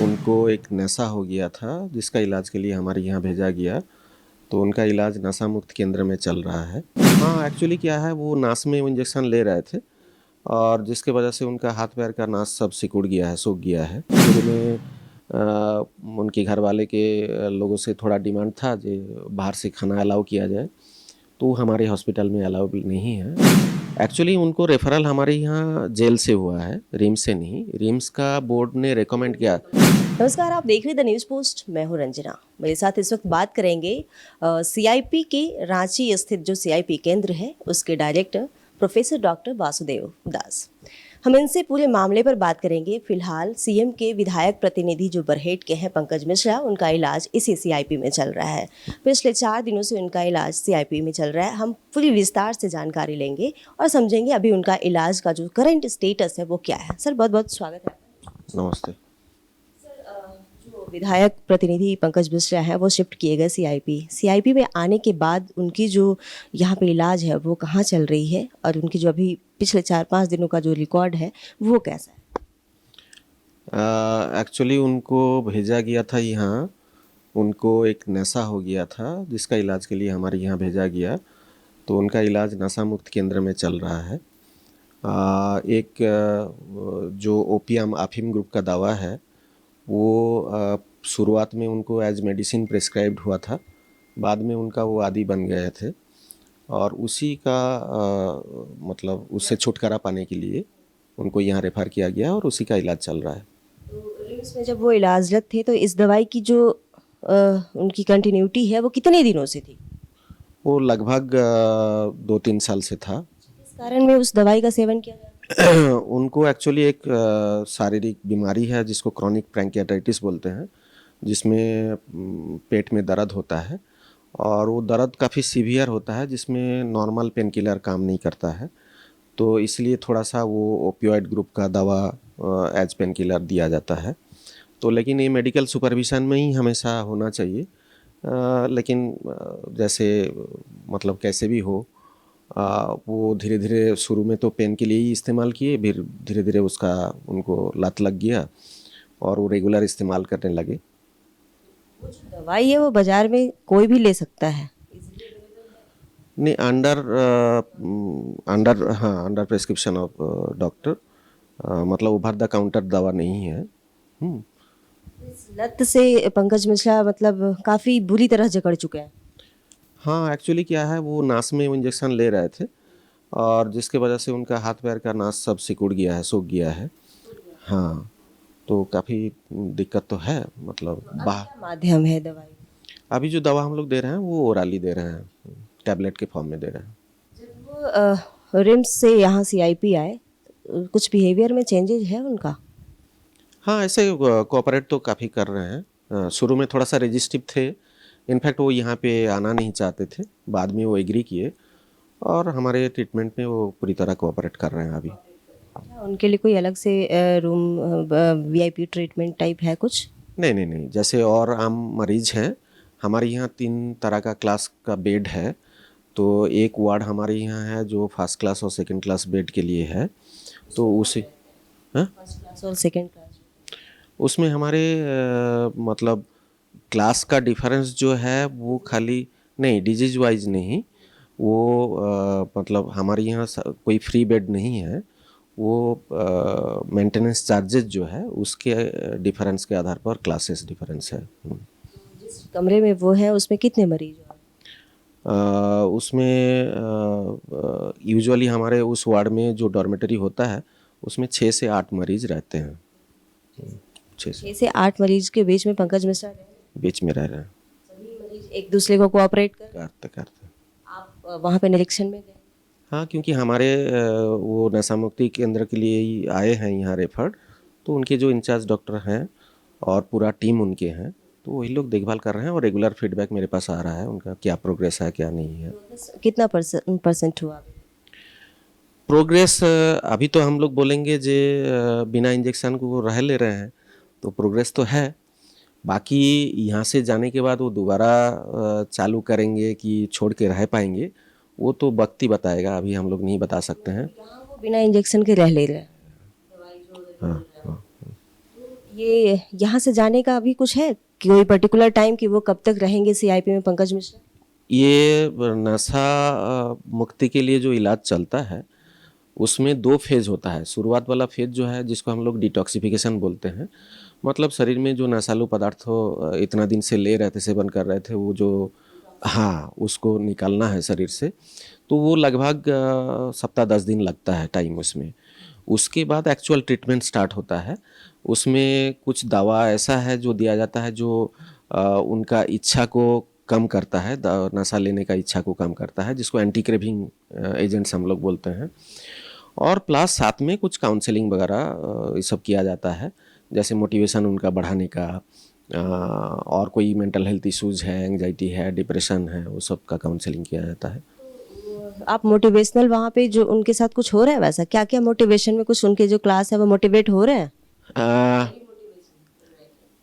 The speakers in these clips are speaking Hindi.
उनको एक नशा हो गया था जिसका इलाज के लिए हमारे यहाँ भेजा गया। तो उनका इलाज नशा मुक्त केंद्र में चल रहा है। हाँ, एक्चुअली क्या है, वो नास में इंजेक्शन ले रहे थे और जिसके वजह से उनका हाथ पैर का नास सब सिकुड़ गया है, सूख गया है। शुरू में उनके घर वाले के लोगों से थोड़ा डिमांड था जो बाहर से खाना अलाउ किया जाए, तो हमारे हॉस्पिटल में अलाउ नहीं है। एक्चुअली उनको रेफरल हमारे यहाँ जेल से हुआ है, रिम्स से नहीं। रिम्स का बोर्ड ने रेकमेंड किया। नमस्कार, आप देख रहे द न्यूज़ पोस्ट। मैं हूं रंजना। मेरे साथ इस वक्त बात करेंगे सीआईपी के रांची स्थित जो सीआईपी केंद्र है उसके डायरेक्टर प्रोफेसर डॉक्टर वासुदेव दास। हम इनसे पूरे मामले पर बात करेंगे। फिलहाल सीएम के विधायक प्रतिनिधि जो बरहेट के हैं पंकज मिश्रा, उनका इलाज इसी सीआईपी में चल रहा है। पिछले 4 दिनों से उनका इलाज सीआईपी में चल रहा है। हम पूरी विस्तार से जानकारी लेंगे और समझेंगे अभी उनका इलाज का जो करंट स्टेटस है वो क्या है। सर, बहुत बहुत स्वागत है। नमस्ते। विधायक प्रतिनिधि पंकज मिश्रा है वो शिफ्ट किए गए सीआईपी में आने के बाद उनकी जो यहाँ पे इलाज है वो कहाँ चल रही है और उनकी जो अभी पिछले 4-5 दिनों का जो रिकॉर्ड है वो कैसा है? एक्चुअली उनको भेजा गया था यहाँ। उनको एक नशा हो गया था जिसका इलाज के लिए हमारे यहाँ भेजा गया। तो उनका इलाज नशा मुक्त केंद्र में चल रहा है। एक जो ओपियम अफीम ग्रुप का दवा है वो शुरुआत में उनको एज मेडिसिन प्रिस्क्राइब्ड हुआ था, बाद में उनका वो आदी बन गए थे और उसी का मतलब उससे छुटकारा पाने के लिए उनको यहाँ रेफ़र किया गया और उसी का इलाज चल रहा है। तो रिम्स में जब वो इलाजरत थे तो इस दवाई की जो उनकी कंटिन्यूटी है वो कितने दिनों से थी? वो लगभग 2-3 साल से था। इस कारण में उस दवाई का सेवन किया गया? उनको एक्चुअली एक शारीरिक बीमारी है जिसको क्रॉनिक पैंक्रियाटाइटिस बोलते हैं, जिसमें पेट में दर्द होता है और वो दर्द काफ़ी सीवियर होता है, जिसमें नॉर्मल पेन किलर काम नहीं करता है। तो इसलिए थोड़ा सा वो ओपियोइड ग्रुप का दवा एज पेन किलर दिया जाता है। तो लेकिन ये मेडिकल सुपरविज़न में ही हमेशा होना चाहिए। लेकिन जैसे मतलब कैसे भी हो, वो धीरे धीरे शुरू में तो पेन के लिए ही इस्तेमाल किए, फिर धीरे धीरे उसका उनको लत लग गया और वो रेगुलर इस्तेमाल करने लगे। वो जो दवाई है वो बाजार में कोई भी ले सकता है? नहीं, अंडर प्रेस्क्रिप्शन ऑफ डॉक्टर, मतलब ओवर द काउंटर दवा नहीं है। इस लत से पंकज मिश्रा मतलब काफ़ी बुरी तरह जकड़ चुके हैं। हाँ, एक्चुअली क्या है, वो नास में इंजेक्शन ले रहे थे और जिसके वजह से उनका हाथ पैर का नास सब सिकुड़ गया है, सूख गया है। हाँ, तो काफ़ी दिक्कत तो है। मतलब बाहर क्या माध्यम है दवाई? अभी जो दवा हम लोग दे रहे हैं वो ओरली दे रहे हैं, टैबलेट के फॉर्म में दे रहे हैं। जब वो रिम्स से यहाँ सीआईपी आए कुछ बिहेवियर में चेंजेस है उनका? हाँ, ऐसे कोऑपरेट तो काफ़ी कर रहे हैं। शुरू में थोड़ा सा रेजिस्टिव थे। इनफैक्ट वो यहाँ पे आना नहीं चाहते थे, बाद में वो एग्री किए और हमारे ट्रीटमेंट में वो पूरी तरह कोऑपरेट कर रहे हैं अभी। क्या उनके लिए कोई अलग से रूम वीआईपी ट्रीटमेंट टाइप है कुछ? नहीं नहीं नहीं, जैसे और आम मरीज हैं, हमारे यहाँ 3 तरह का क्लास का बेड है। तो एक वार्ड हमारे यहाँ है जो फर्स्ट क्लास और सेकंड क्लास बेड के लिए है। तो उसे फर्स्ट क्लास और सेकंड क्लास? उसमें हमारे मतलब क्लास का डिफरेंस जो है वो खाली नहीं, डिजीज वाइज नहीं, वो मतलब हमारे यहाँ कोई फ्री बेड नहीं है। वो मेंटेनेंस चार्जेस जो है उसके डिफरेंस के आधार पर क्लासेस डिफरेंस है। जिस कमरे में वो है उसमें कितने मरीज हैं? उसमें यूजुअली हमारे उस वार्ड में जो डॉर्मेटरी होता है उसमें 6 से 8 मरीज रहते हैं। 6 से 6 से 8 मरीज के बीच में पंकज मिश्रा रहे हैं। बीच में रह रहे हैं। सभी मरीज एक दूसरे को कोऑपरेट कर? करते करते आप वहाँ पे निरीक्षण में गए? हाँ, क्योंकि हमारे वो नशा मुक्ति केंद्र के लिए ही आए हैं यहाँ रेफर्ड, तो उनके जो इंचार्ज डॉक्टर हैं और पूरा टीम उनके हैं, तो वही लोग देखभाल कर रहे हैं और रेगुलर फीडबैक मेरे पास आ रहा है उनका क्या प्रोग्रेस है क्या नहीं है। कितना परसेंट हुआ? प्रोग्रेस अभी तो हम लोग बोलेंगे जे बिना इंजेक्शन को वो रह ले रहे हैं, तो प्रोग्रेस तो है। बाकी यहाँ से जाने के बाद वो दोबारा चालू करेंगे कि छोड़ के रह पाएंगे, वो तो वक्त ही बताएगा, अभी हम लोग नहीं बता सकते हैं। यहाँ वो बिना इंजेक्शन के रह ले रहे हैं। हाँ हाँ। ये यहाँ से जाने का अभी कुछ है, कोई पर्टिकुलर टाइम कि वो कब तक रहेंगे सीआईपी में पंकज मिश्रा? ये नशा मुक्ति के लिए जो इलाज चलता है उसमें 2 फेज़ होता है। शुरुआत वाला फेज़ जो है जिसको हम लोग डिटॉक्सिफिकेशन बोलते हैं, मतलब शरीर में जो नशालु पदार्थ इतना दिन से ले रहे थे, सेवन कर रहे थे, वो जो हाँ, उसको निकालना है शरीर से। तो वो लगभग सप्ताह 10 दिन लगता है टाइम उसमें। उसके बाद एक्चुअल ट्रीटमेंट स्टार्ट होता है। उसमें कुछ दवा ऐसा है जो दिया जाता है जो उनका इच्छा को कम करता है, नशा लेने का इच्छा को कम करता है, जिसको एंटी क्रेविंग एजेंट्स हम लोग बोलते हैं। और प्लस साथ में कुछ काउंसलिंग वगैरह ये सब किया जाता है, जैसे मोटिवेशन उनका बढ़ाने का, और कोई मेंटल हेल्थ इश्यूज़ है, एंजाइटी है, डिप्रेशन है, वो सब का काउंसलिंग किया जाता है। आप मोटिवेशनल वहाँ पे जो उनके साथ कुछ हो रहा है वैसा, क्या क्या मोटिवेशन में कुछ उनके जो क्लास है वो मोटिवेट हो रहे हैं? आ,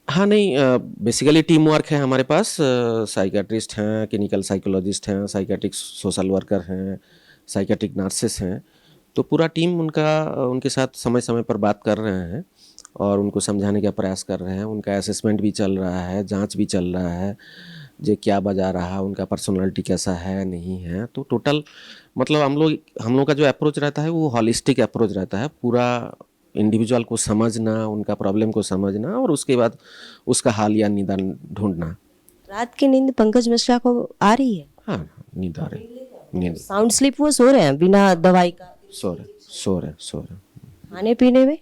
हाँ नहीं, बेसिकली टीम वर्क है हमारे पास। साइकेट्रिस्ट हैं, क्लिनिकल साइकोलॉजिस्ट हैं, साइकेट्रिक सोशल वर्कर हैं, साइकेट्रिक नर्सेस हैं। तो पूरा टीम उनके साथ समय समय पर बात कर रहे हैं और उनको समझाने का प्रयास कर रहे हैं। उनका असेसमेंट भी चल रहा है, जांच भी चल रहा है, जे क्या बजा रहा, उनका पर्सनालिटी कैसा है, नहीं है। तो टोटल मतलब हम लोग का जो अप्रोच रहता है वो हॉलिस्टिक अप्रोच रहता है। पूरा इंडिविजुअल को समझना, उनका प्रॉब्लम को समझना और उसके बाद उसका हाल या निदान ढूंढना। रात की नींद पंकज मिश्रा को आ रही है? हाँ, नींद आ रही, नींद साउंड स्लीप वो सो रहे हैं बिना दवाई का? सो रहे। खाने पीने में?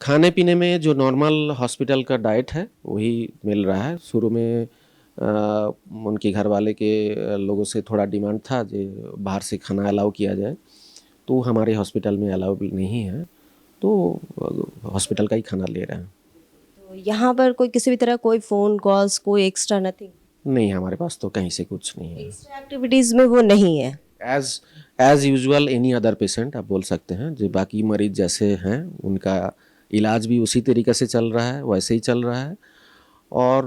खाने पीने में जो नॉर्मल हॉस्पिटल का डाइट है वही मिल रहा है। शुरू में उनके घर वाले के लोगों से थोड़ा डिमांड था जो बाहर से खाना अलाउ किया जाए, तो हमारे हॉस्पिटल में अलाउबल नहीं है, तो हॉस्पिटल का ही खाना ले रहे हैं। तो यहाँ पर कोई किसी भी तरह कोई फ़ोन कॉल्स, कोई एक्स्ट्रा नथिंग? नहीं, हमारे पास तो कहीं से कुछ नहीं है। एक्स्ट्रा एक्टिविटीज़ में वो नहीं है? As usual any other patient आप बोल सकते हैं। जो बाकी मरीज जैसे हैं उनका इलाज भी उसी तरीके से चल रहा है, वैसे ही चल रहा है। और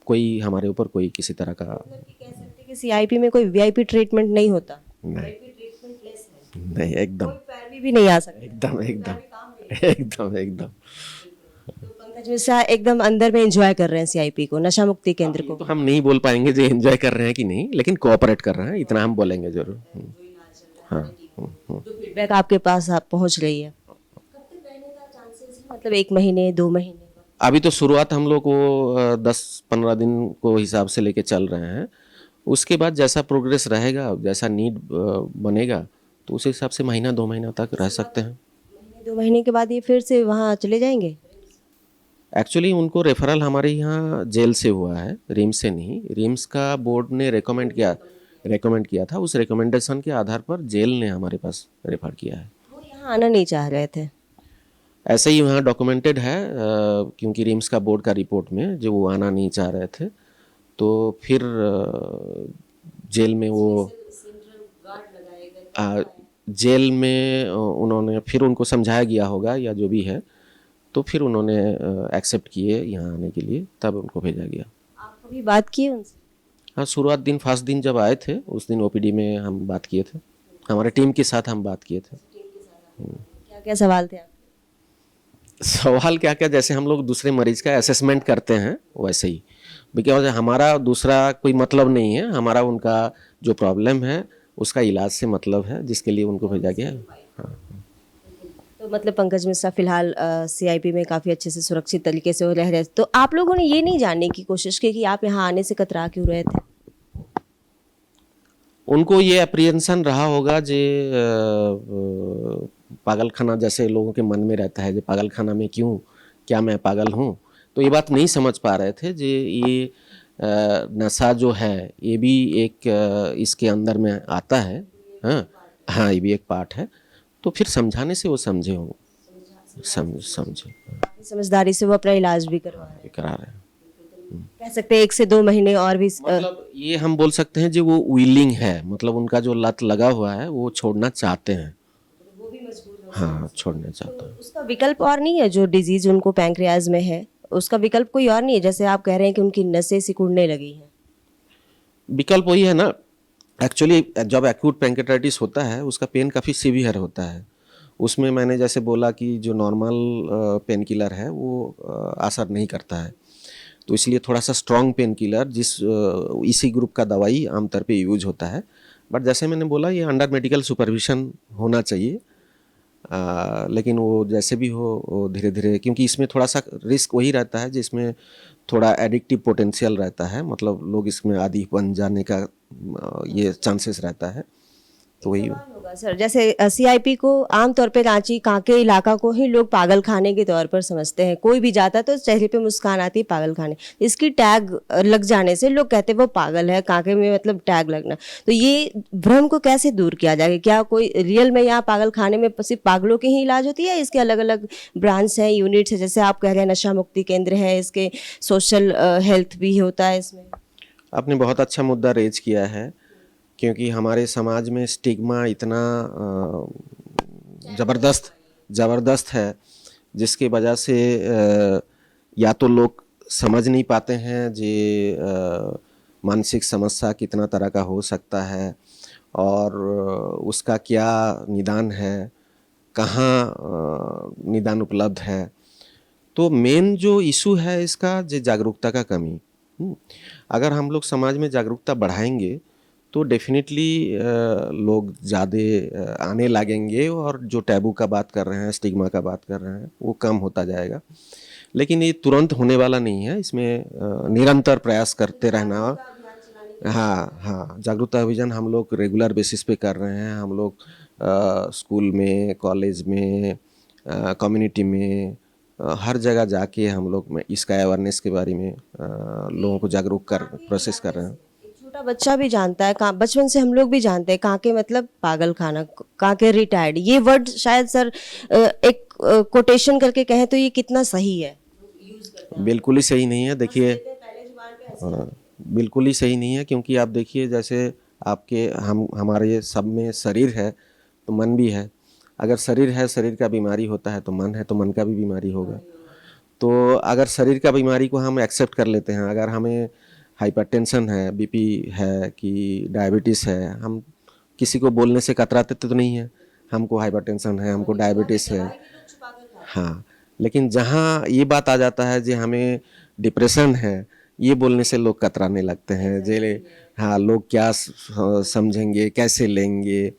कोई हमारे ऊपर कोई किसी तरह का कह सकते हैं कि सीआईपी में कोई वीआईपी ट्रीटमेंट नहीं होता? नहीं, नहीं एकदम पैरवी भी नहीं आ सकता? एकदम। तो पंकज मिश्रा एकदम अंदर में एंजॉय कर रहे हैं सीआईपी को, नशा मुक्ति केंद्र को? तो हम नहीं बोल पाएंगे जो एंजॉय कर रहे हैं कि नहीं, लेकिन कोऑपरेट कर रहे हैं, इतना हम बोलेंगे जरूर। हाँ। जो फीडबैक आपके पास आप पहुंच रही है, कब तक रहने का चांसेस है? मतलब 1 महीने 2 महीने का? अभी तो शुरुआत हम लोग को 10-15 दिन को हिसाब से लेके चल रहे हैं। उसके बाद जैसा प्रोग्रेस रहेगा, जैसा नीड बनेगा, तो उस हिसाब से महीना 2 महीना तक रह सकते हैं। 2 महीने के बाद ये फिर से वहाँ चले जाएंगे? एक्चुअली उनको रेफरल हमारे यहाँ जेल से हुआ है, रिम्स से नहीं। रिम्स का बोर्ड ने रेकमेंड किया था। उस रिकमेंडेशन के आधार पर जेल ने हमारे पास रेफर किया है। वो यहाँ आना नहीं चाह रहे थे? ऐसे ही वहाँ डॉक्यूमेंटेड है, क्योंकि रिम्स का बोर्ड का रिपोर्ट में जो वो आना नहीं चाह रहे थे, तो फिर जेल में वो जेल में उन्होंने फिर उनको समझाया गया होगा या जो भी है, तो फिर उन्होंने एक्सेप्ट किए यहाँ आने के लिए, तब उनको भेजा गया। आप कभी बात किए उनसे? हाँ, शुरुआत फर्स्ट दिन जब आए थे उस दिन ओपीडी में हम बात किए थे, हमारे टीम के साथ हम बात किए थे। क्या क्या सवाल थे आपके? सवाल क्या क्या, जैसे हम लोग दूसरे मरीज का असेसमेंट करते हैं वैसे ही, बिकॉज हमारा दूसरा कोई मतलब नहीं है, हमारा उनका जो प्रॉब्लम है उसका इलाज से मतलब है, जिसके लिए उनको भेजा गया। हाँ। तो मतलब पंकज मिश्रा फिलहाल सीआईपी में काफ़ी अच्छे से सुरक्षित तरीके से वो रह रहे। तो आप लोगों ने ये नहीं जानने की कोशिश की कि आप यहाँ आने से कतरा क्यों रहे थे? उनको ये अप्रिहेंशन रहा होगा जे पागल खाना जैसे लोगों के मन में रहता है, जो पागल खाना में क्यों, क्या मैं पागल हूँ, तो ये बात नहीं समझ पा रहे थे जे ये नशा जो है ये भी एक इसके अंदर में आता है। हाँ, ये भी एक पार्ट है। तो फिर समझाने से वो समझे होंगे, समझे समझदारी से वो अपना इलाज भी करा रहे हैं। कह सकते हैं 1 से 2 महीने और भी मतलब ये हम बोल सकते हैं जो वो विलिंग है, मतलब उनका जो लत लगा हुआ है वो छोड़ना चाहते हैं। हाँ, छोड़ना चाहते हैं। उसका विकल्प और नहीं है? जो डिजीज उनको पैंक्रियाज में है उसका विकल्प कोई और नहीं है? जैसे आप कह रहे हैं कि उनकी नसें सिकुड़ने लगी हैं, विकल्प वही है ना। एक्चुअली जब एक्यूट पैंक्रियाटाइटिस होता है उसका पेन काफ़ी सीवियर होता है, उसमें मैंने जैसे बोला कि जो नॉर्मल पेन किलर है वो असर नहीं करता है, तो इसलिए थोड़ा सा स्ट्रॉन्ग पेन किलर इसी ग्रुप का दवाई आमतौर पे यूज होता है। बट जैसे मैंने बोला ये अंडर मेडिकल सुपरविजन होना चाहिए। लेकिन वो जैसे भी हो वो धीरे धीरे, क्योंकि इसमें थोड़ा सा रिस्क वही रहता है जिसमें थोड़ा एडिक्टिव पोटेंशियल रहता है, मतलब लोग इसमें आदी बन जाने का ये चांसेस रहता है, तो वही। सवाल होगा सर, जैसे सीआईपी को आमतौर पे रांची कांके इलाका को ही लोग पागल खाने के तौर पर समझते हैं। कोई भी जाता है तो चेहरे पे मुस्कान आती है पागल खाने, इसकी टैग लग जाने से लोग कहते हैं वो पागल है, कांके में मतलब टैग लगना। तो ये भ्रम को कैसे दूर किया जाएगा? क्या कोई रियल में यहाँ पागल खाने में सिर्फ पागलों की ही इलाज होती है, इसके अलग अलग ब्रांच हैं, यूनिट्स है, जैसे आप कह रहे हैं नशा मुक्ति केंद्र है, इसके सोशल हेल्थ भी होता है इसमें? आपने बहुत अच्छा मुद्दा रेज किया है, क्योंकि हमारे समाज में स्टिग्मा इतना ज़बरदस्त है, जिसकी वजह से या तो लोग समझ नहीं पाते हैं जे मानसिक समस्या कितना तरह का हो सकता है और उसका क्या निदान है, कहाँ निदान उपलब्ध है। तो मेन जो इशू है इसका जो जागरूकता का कमी। अगर हम लोग समाज में जागरूकता बढ़ाएंगे तो डेफिनेटली लोग ज़्यादा आने लगेंगे और जो टैबू का बात कर रहे हैं, स्टिग्मा का बात कर रहे हैं, वो कम होता जाएगा। लेकिन ये तुरंत होने वाला नहीं है, इसमें निरंतर प्रयास करते रहना। हाँ हाँ, जागरूकता अभियान हम लोग रेगुलर बेसिस पे कर रहे हैं। हम लोग स्कूल में, कॉलेज में, कम्युनिटी में, हर जगह जाके हम लोग इसका अवेयरनेस के बारे में लोगों को जागरूक कर प्रोसेस कर रहे हैं। छोटा बच्चा भी जानता है, बचपन से हम लोग भी जानते हैं कांके मतलब पागल खाना, कांके रिटायर्ड, ये वर्ड शायद सर एक कोटेशन करके कहें तो ये कितना सही है? बिल्कुल ही सही नहीं है। देखिए, बिल्कुल ही सही नहीं है, क्योंकि आप देखिए जैसे आपके हमारे सब में शरीर है तो मन भी है। अगर शरीर है, शरीर का बीमारी होता है, तो मन है तो मन का भी बीमारी होगा। तो अगर शरीर का बीमारी को हम एक्सेप्ट कर लेते हैं, अगर हमें हाइपरटेंशन है, बीपी है कि डायबिटीज़ है, हम किसी को बोलने से कतराते तो नहीं है हमको हाइपरटेंशन है, हमको डायबिटीज़ है। हाँ, लेकिन जहाँ ये बात आ जाता है जो हमें डिप्रेशन है, ये बोलने से लोग कतराने लगते हैं। जे हाँ, लोग क्या समझेंगे, कैसे लेंगे,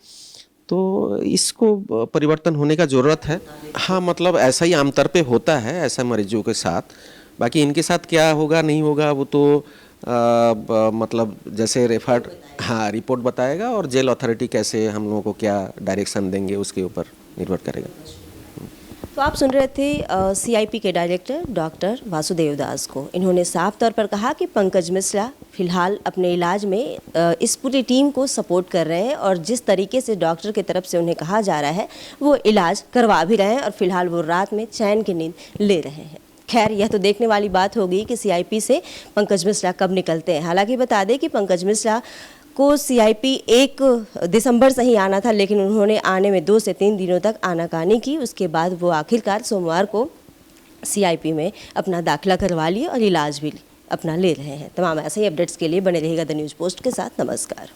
तो इसको परिवर्तन होने का ज़रूरत है। हाँ, मतलब ऐसा ही आमतौर पे होता है ऐसा मरीजों के साथ। बाकी इनके साथ क्या होगा नहीं होगा वो तो मतलब जैसे रेफर्ड, हाँ, रिपोर्ट बताएगा और जेल अथॉरिटी कैसे हम लोगों को क्या डायरेक्शन देंगे उसके ऊपर निर्भर करेगा। तो आप सुन रहे थे सीआईपी के डायरेक्टर डॉक्टर वासुदेव दास को। इन्होंने साफ तौर पर कहा कि पंकज मिश्रा फिलहाल अपने इलाज में इस पूरी टीम को सपोर्ट कर रहे हैं और जिस तरीके से डॉक्टर की तरफ से उन्हें कहा जा रहा है वो इलाज करवा भी रहे हैं और फिलहाल वो रात में चैन की नींद ले रहे हैं। खैर, यह तो देखने वाली बात होगी कि सीआईपी से पंकज मिश्रा कब निकलते हैं। हालांकि बता दें कि पंकज मिश्रा को सीआईपी 1 दिसंबर से ही आना था, लेकिन उन्होंने आने में 2 से 3 दिनों तक आनाकानी की। उसके बाद वो आखिरकार सोमवार को सीआईपी में अपना दाखिला करवा लिए और इलाज भी अपना ले रहे हैं। तमाम ऐसे ही अपडेट्स के लिए बने रहिएगा द न्यूज़ पोस्ट के साथ। नमस्कार।